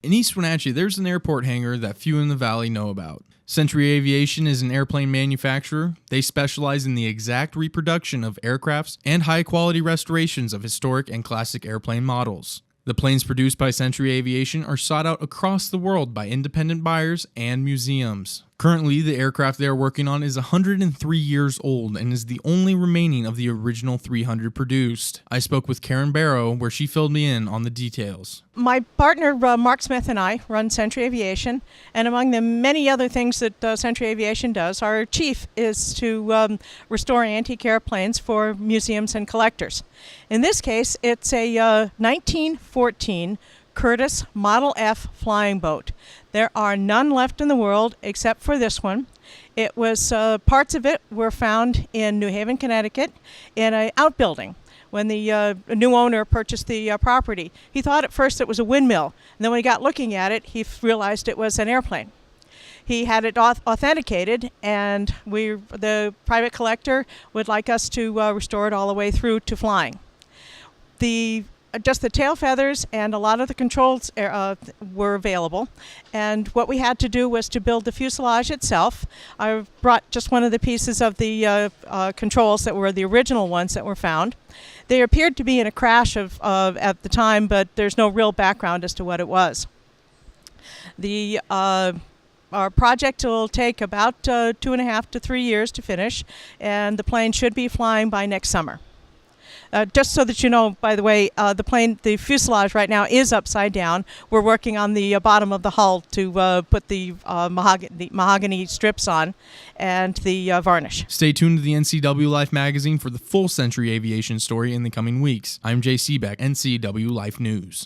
In East Wenatchee, there's an airport hangar that few in the valley know about. Century Aviation is an airplane manufacturer. They specialize in the exact reproduction of aircrafts and high-quality restorations of historic and classic airplane models. The planes produced by Century Aviation are sought out across the world by independent buyers and museums. Currently, the aircraft they are working on is 103 years old and is the only remaining of the original 300 produced. I spoke with Karen Barrow, where she filled me in on the details. My partner, Mark Smith, and I run Century Aviation, and among the many other things that Century Aviation does, our chief is to restore antique airplanes for museums and collectors. In this case, it's a 1914 Curtiss Model F flying boat. There are none left in the world except for this one. It was parts of it were found in New Haven, Connecticut, in an outbuilding. When the new owner purchased the property, he thought at first it was a windmill, and then when he got looking at it, he realized it was an airplane. He had it authenticated, and the private collector would like us to restore it all the way through to flying. Just the tail feathers and a lot of the controls were available, and what we had to do was to build the fuselage itself. I brought just one of the pieces of the controls that were the original ones that were found. They appeared to be in a crash at the time, but there's no real background as to what it was. Our project will take about 2.5 to 3 years to finish, and the plane should be flying by next summer. Just so that you know, by the way, the fuselage right now is upside down. We're working on the bottom of the hull to put the mahogany strips on and the varnish. Stay tuned to the NCW Life magazine for the full Century Aviation story in the coming weeks. I'm Jay Seebeck, NCW Life News.